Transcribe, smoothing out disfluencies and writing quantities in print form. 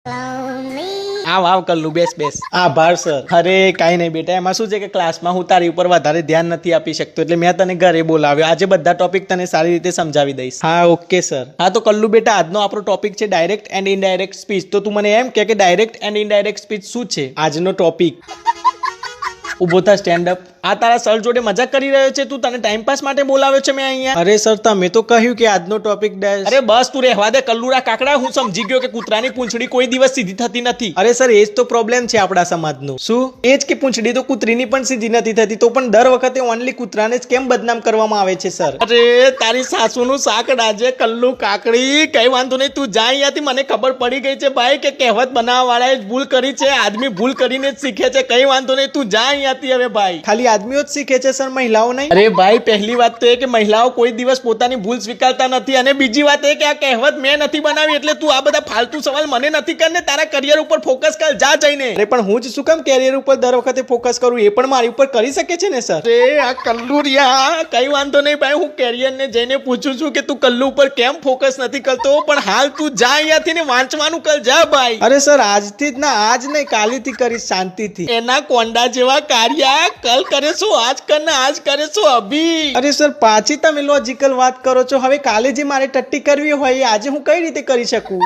આવ કલ્લુ બેસ આભાર સર. અરે કાઈ નહીં બેટા, એમાં શું છે કે ક્લાસમાં હું તારી ઉપર વધારે ધ્યાન નથી આપી શકતો એટલે મેં તને ઘરે બોલાવ્યો. આજે બધા ટોપિક તને સારી રીતે સમજાવી દઈશ. હા ઓકે સર. હા તો કલ્લુ બેટા, આજનો આપણો ટોપિક છે ડાયરેક્ટ એન્ડ ઇનડાયરેક્ટ સ્પીચ. તો તું મને એમ કે ડાયરેક્ટ એન્ડ ઇનડાયરેક્ટ સ્પીચ શું છે આજનો ટોપિક? ઉભો થા, સ્ટેન્ડ અપ. આ તારા સર જોડે મજાક કરી રહ્યો છે તું? તને ટાઈમ પાસ માટે બોલાવ્યો છે મેં અહીંયા? અરે સર, તમે તો કહ્યું કે આજનો ટોપિક અરે બસ તું રહેવા દે કલ્લુડા કાકડા. હું સમજી ગયો કે કૂતરાની પૂંછડી કોઈ દિવસ સીધી થતી નથી. અરે સર, એ જ તો પ્રોબ્લેમ છે આપણા સમાજનો. શું? એ જ કે પૂંછડી તો કૂતરીની પણ સીધી નથી થતી, તો પણ દર વખતે ઓનલી કૂતરાને જ કેમ બદનામ કરવામાં આવે છે સર? અરે તારી સાસુનું શાક ડાજે કલ્લુ કાકડી. કઈ વાંધો નહીં, તું જા અહીંયાથી. મને ખબર પડી ગઈ છે ભાઈ કે કહેવત બનાવવા વાળાએ જ ભૂલ કરી છે. આદમી ભૂલ કરીને જ શીખે છે. કઈ વાંધો નહીં, તું જા અહીંયાથી હવે ભાઈ. ખાલી આદમીઓ જ શીખે છે સર, મહિલાઓ નહીં? અરે ભાઈ, પહેલી વાત તો એ કે મહિલાઓ કોઈ દિવસ પોતાની ભૂલ સ્વીકારતા નથી, અને બીજી વાત એ કે આ કહેવત મેં નથી બનાવી. એટલે તું આ બધા ફાલતુ સવાલ મને નથી કરને. તારા કરિયર ઉપર ફોકસ કર, જા જઈને. અરે પણ હું જ શું કામ કરિયર ઉપર દર વખતે ફોકસ કરું? એ પણ મારી ઉપર કરી શકે છે ને સર? અરે આ કલ્લુરિયા, કઈ વાંધો નહીં ભાઈ, હું કેરિયર ને જઈને પૂછું છું કે તું કલ્લુ ઉપર કેમ ફોકસ નથી કરતો. પણ હાલ તું જા અહીંયાથી ને વાંચવાનું કર, જા ભાઈ. અરે સર, આજથી જ ના, આજ નહીં કાલીથી કરીશ શાંતિથી. એના કોંડા જેવા કાર્યા કલ કરે છો, આજ કરના આજ કરે છો અભી. અરે સર, પાછી તમે લોજિકલ વાત કરો છો. હવે કાલે જે મારે ટટ્ટી કરવી હોય આજે હું કઈ રીતે કરી શકું?